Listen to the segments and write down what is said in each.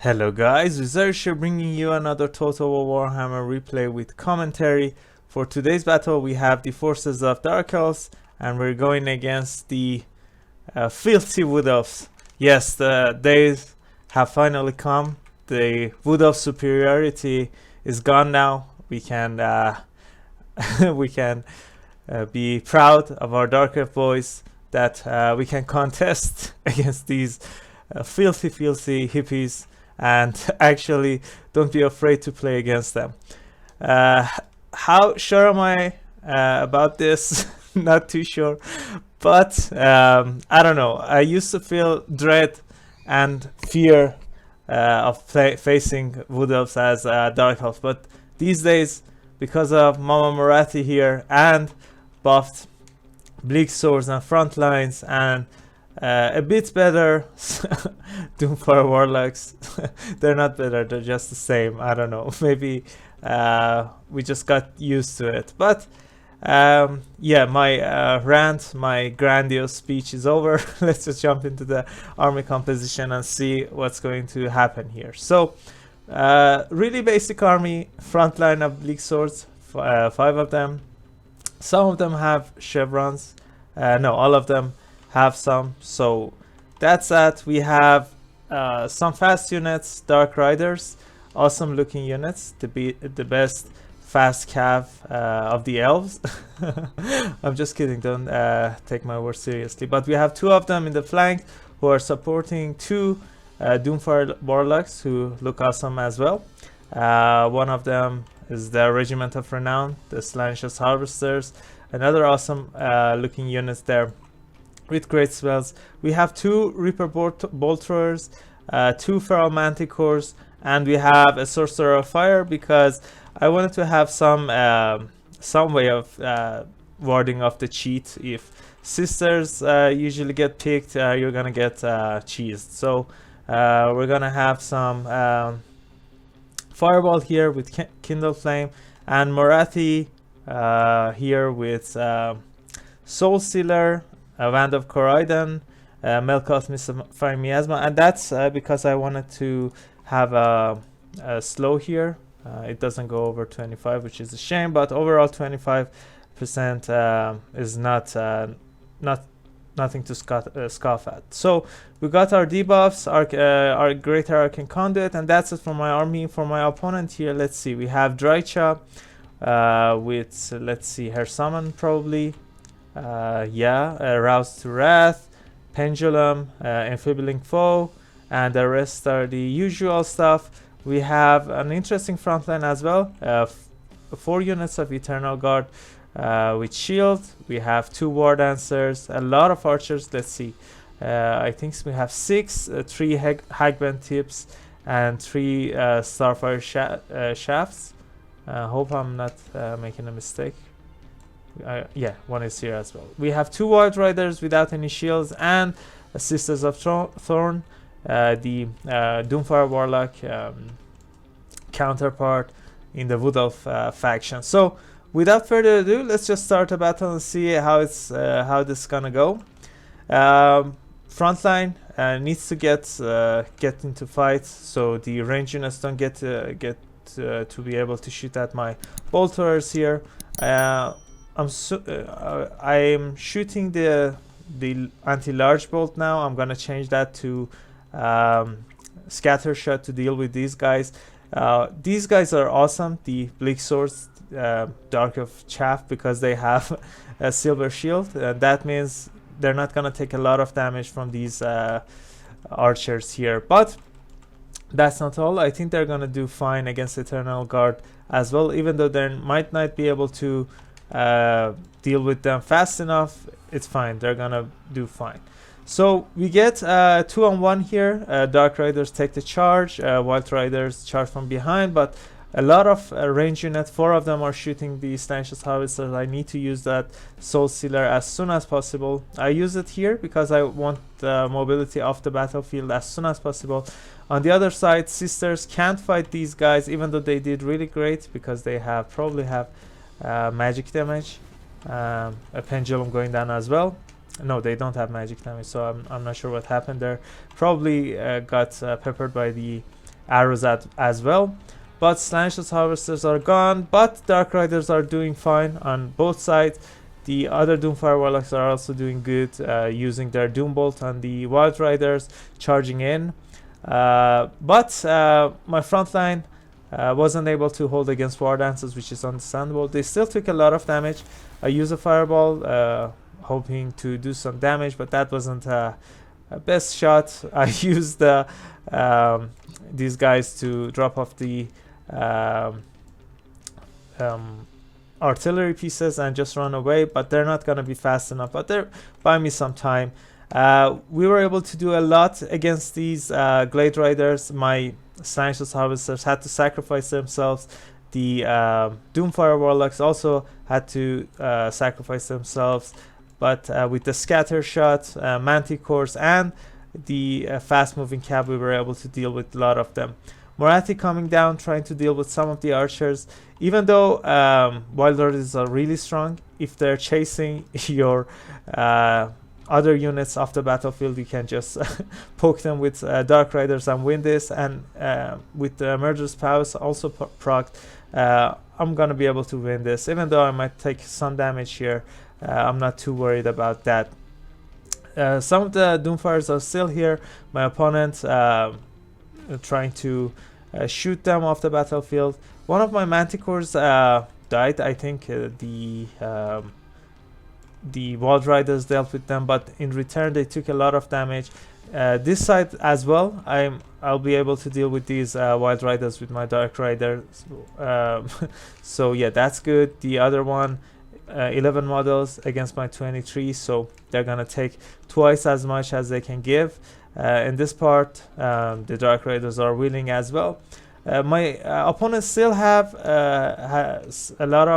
Hello guys, Wizard here bringing you another Total War Warhammer replay with commentary. For today's battle we have the forces of Dark Elves and we're going against the filthy Wood Elves. Yes, the days have finally come. The Wood Elf superiority is gone now. We can be proud of our Dark Elf boys that we can contest against these filthy hippies. And actually don't be afraid to play against them. How sure am I about this? Not too sure, but I don't know. I used to feel dread and fear of facing Wood Elves as Dark Elves, but these days, because of Mama Marathi here and buffed Bleak Swords and front lines and a bit better Doomfire Warlocks. They're not better, they're just the same. I don't know, maybe we just got used to it. But yeah, my rant, my grandiose speech is over. Let's just jump into the army composition and see what's going to happen here. So really basic army, front line of Bleak Swords, 5 of them. Some of them have chevrons, no, all of them have some. So that's that. We have some fast units, Dark Riders, awesome looking units, to be the best fast cav of the elves. I'm just kidding, don't take my word seriously. But we have 2 of them in the flank who are supporting 2 Doomfire Warlocks who look awesome as well. One of them is the Regiment of Renown, the Slantius Harvesters, another awesome looking units there with great spells. We have 2 Reaper Bolt Throwers, 2 Feral Manticores, and we have a Sorcerer of Fire because I wanted to have some way of warding off the cheat. If sisters usually get picked, you're gonna get cheesed. So we're gonna have some Fireball here with Kindle Flame, and Marathi here with Soul Stealer, Wand of Corridon, Melkoth Mystifying Miasma, and that's because I wanted to have a slow here. It doesn't go over 25, which is a shame, but overall 25% is nothing to scoff at. So we got our debuffs, our Greater Arcane Conduit, and that's it for my army. For my opponent here, let's see, we have Druchii with, let's see, her summon probably. Rouse to Wrath, Pendulum, Enfibling Foe, and the rest are the usual stuff. We have an interesting frontline as well, 4 units of Eternal Guard with shield. We have 2 War Dancers, a lot of archers. Let's see, I think we have 6, 3 Hagband Tips, and 3 Starfire Shafts. Hope I'm not making a mistake. Yeah, 1 is here as well. We have 2 Wild Riders without any shields, and Sisters of Thorn, the Doomfire Warlock counterpart in the Wood Elf faction. So without further ado, let's just start a battle and see how this is gonna go. Frontline needs to get into fights, so the range units don't get to be able to shoot at my bolt throwers here. I'm shooting the anti-large bolt now. I'm gonna change that to scatter shot to deal with these guys. These guys are awesome, the Bleak Swords, Dark of Chaff, because they have a silver shield. That means they're not gonna take a lot of damage from these archers here. But that's not all. I think they're gonna do fine against Eternal Guard as well, even though they might not be able to deal with them fast enough. It's fine, they're gonna do fine. So we get 2-on-1 here. Dark Riders take the charge, Wild Riders charge from behind, but a lot of range units, 4 of them are shooting the Slantius Harvesters. I need to use that Soul Stealer as soon as possible. I use it here because I want mobility off the battlefield as soon as possible. On the other side, Sisters can't fight these guys, even though they did really great because they probably have magic damage, a pendulum going down as well. No, they don't have magic damage, so I'm not sure what happened there. Probably got peppered by the arrows as well. But Slaanchless Harvesters are gone, but Dark Riders are doing fine on both sides. The other Doomfire Warlocks are also doing good, using their Doombolt on the Wild Riders, charging in. But my front line wasn't able to hold against War Dancers, which is understandable. They still took a lot of damage. I used a Fireball, hoping to do some damage, but that wasn't a best shot. I used these guys to drop off the artillery pieces and just run away, but they're not going to be fast enough, but they're buying me some time. We were able to do a lot against these Glade Riders. My Slaanchless Harvesters had to sacrifice themselves. The Doomfire Warlocks also had to sacrifice themselves, but with the Scatter Shot, Manticores, and the fast moving cab, we were able to deal with a lot of them. Moratti coming down, trying to deal with some of the archers. Even though Wild Riders are really strong, if they're chasing your other units off the battlefield, you can just poke them with Dark Riders and win this. And with the Murderous Powers also procced, I'm gonna be able to win this. Even though I might take some damage here, I'm not too worried about that. Some of the Doomfires are still here. My opponent trying to shoot them off the battlefield. One of my Manticores died. I think the Wild Riders dealt with them, but in return they took a lot of damage. This side as well, I'll be able to deal with these Wild Riders with my Dark Riders. So yeah, that's good. The other one, 11 models against my 23, so they're gonna take twice as much as they can give. In this part, the Dark Riders are willing as well. My opponent still has a lot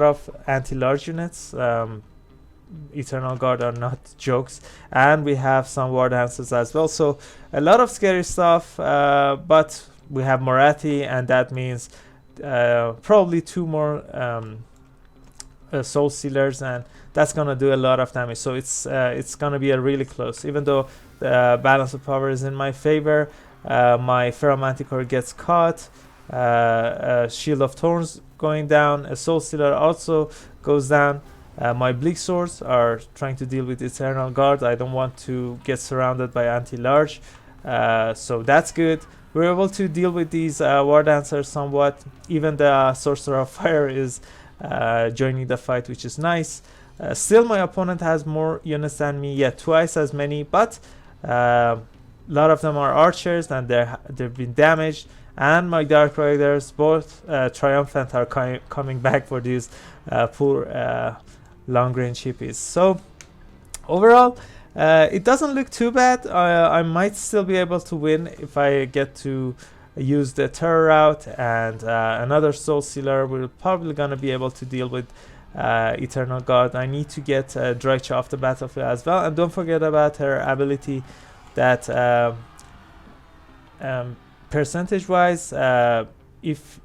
of anti-large units. Eternal Guard are not jokes, and we have some War Dancers as well. So a lot of scary stuff, but we have Moratti, and that means probably 2 more Soul Stealers, and that's gonna do a lot of damage. So it's gonna be a really close. Even though the balance of power is in my favor, my Ferromanticore gets caught. Shield of Thorns going down. A Soul Stealer also goes down. My Bleak Swords are trying to deal with Eternal Guard. I don't want to get surrounded by anti-large, so that's good. We're able to deal with these War Dancers somewhat. Even the Sorcerer of Fire is joining the fight, which is nice. Still, my opponent has more units than me. Yeah, twice as many, but a lot of them are archers, and they've been damaged. And my Dark Riders, both triumphant, are coming back for these poor long-range hippies. So overall, it doesn't look too bad. I might still be able to win if I get to use the Terror route and another Soul Stealer. We're probably gonna be able to deal with Eternal God. I need to get Druchii off the battlefield as well, and don't forget about her ability that percentage-wise, if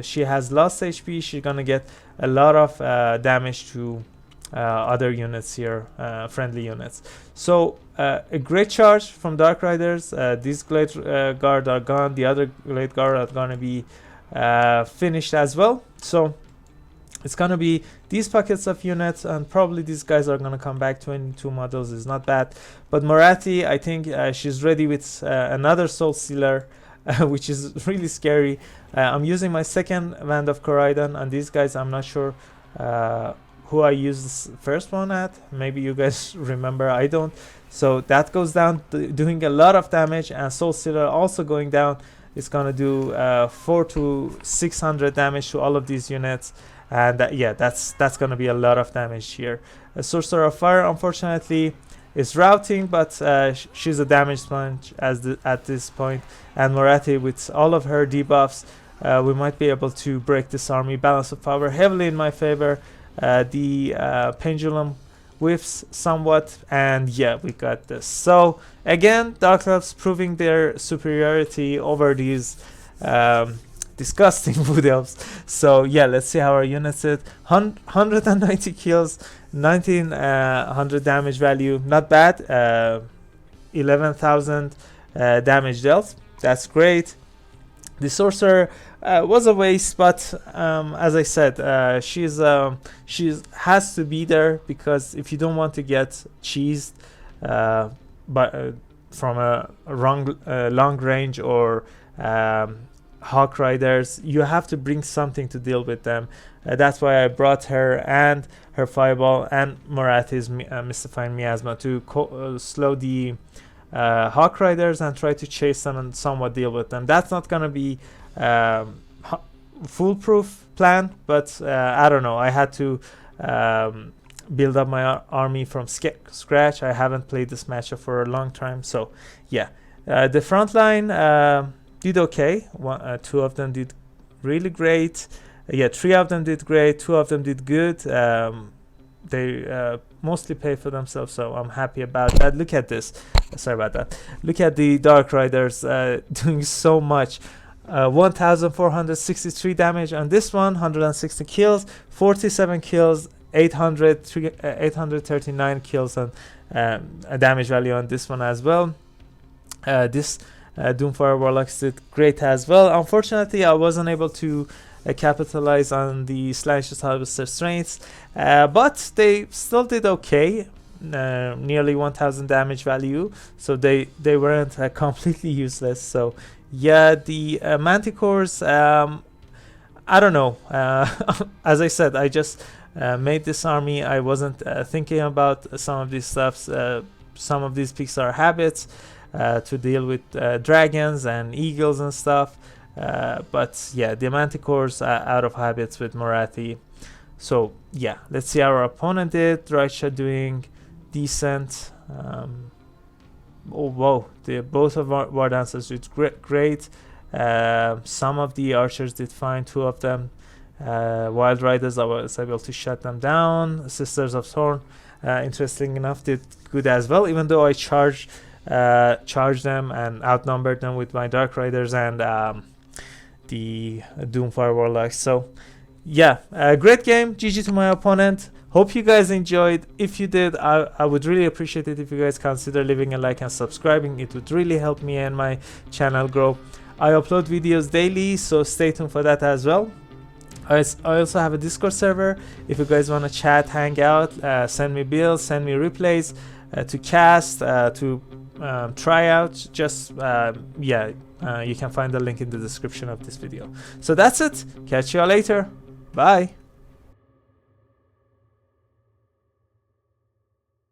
she has lost HP, she's gonna get a lot of damage to other units here, friendly units. So a great charge from Dark Riders. These Glade Guard are gone. The other Glade Guard are gonna be finished as well. So it's gonna be these pockets of units, and probably these guys are gonna come back. 22 models is not bad, but Moratti, I think she's ready with another Soul Stealer, which is really scary. I'm using my second Band of Corridon on these guys. I'm not sure who I used this first one at. Maybe you guys remember, I don't. So that goes down, doing a lot of damage, and Soul Stealer also going down. It's gonna do 400 to 600 damage to all of these units, and yeah, that's gonna be a lot of damage here. A Sorcerer of Fire, unfortunately, is routing, but she's a damage sponge at this point. And Moratti, with all of her debuffs, we might be able to break this army. Balance of power heavily in my favor. The pendulum whiffs somewhat, and yeah, we got this. So again, Dark Elves proving their superiority over these disgusting Wood Elves. So yeah, let's see how our units did. 190 kills, 1900 damage value, not bad. 11,000 damage dealt. That's great. The sorcerer was a waste, but as I said, she's has to be there, because if you don't want to get cheesed but from a long range or hawk riders, you have to bring something to deal with them. That's why I brought her and her fireball and Morathi's mystifying miasma to slow the hawk riders and try to chase them and somewhat deal with them. That's not gonna be foolproof plan, but I don't know, I had to build up my army from scratch. I haven't played this matchup for a long time, so yeah. The front line did okay. Two of them did really great. Yeah, 3 of them did great, 2 of them did good. They mostly pay for themselves, so I'm happy about that. Look at this. Sorry about that. Look at the Dark Riders doing so much. 1463 damage on this one, 160 kills, 47 kills, 839 kills, and a damage value on this one as well. This Doomfire Warlocks did great as well. Unfortunately, I wasn't able to capitalize on the Slashes Harvester strengths, but they still did okay. Nearly 1000 damage value, so they weren't completely useless. So yeah, the Manticores, I don't know. As I said, I just made this army. I wasn't thinking about some of these stuffs. Some of these picks are habits to deal with dragons and eagles and stuff. But yeah, the Manticores are out of habits with Morathi. So yeah, let's see how our opponent did. Druchii doing decent. Oh whoa, both of our War Dancers did great. Some of the archers did fine, 2 of them. Wild Riders, I was able to shut them down. Sisters of Thorn, interesting enough, did good as well, even though I charged them and outnumbered them with my Dark Riders and the Doomfire Warlocks. So yeah, great game. GG to my opponent. Hope you guys enjoyed. If you did, I would really appreciate it if you guys consider leaving a like and subscribing. It would really help me and my channel grow. I upload videos daily, so stay tuned for that as well. I also have a Discord server. If you guys want to chat, hang out, send me builds, send me replays, to cast, to try out, just yeah, you can find the link in the description of this video. So that's it. Catch you all later. Bye.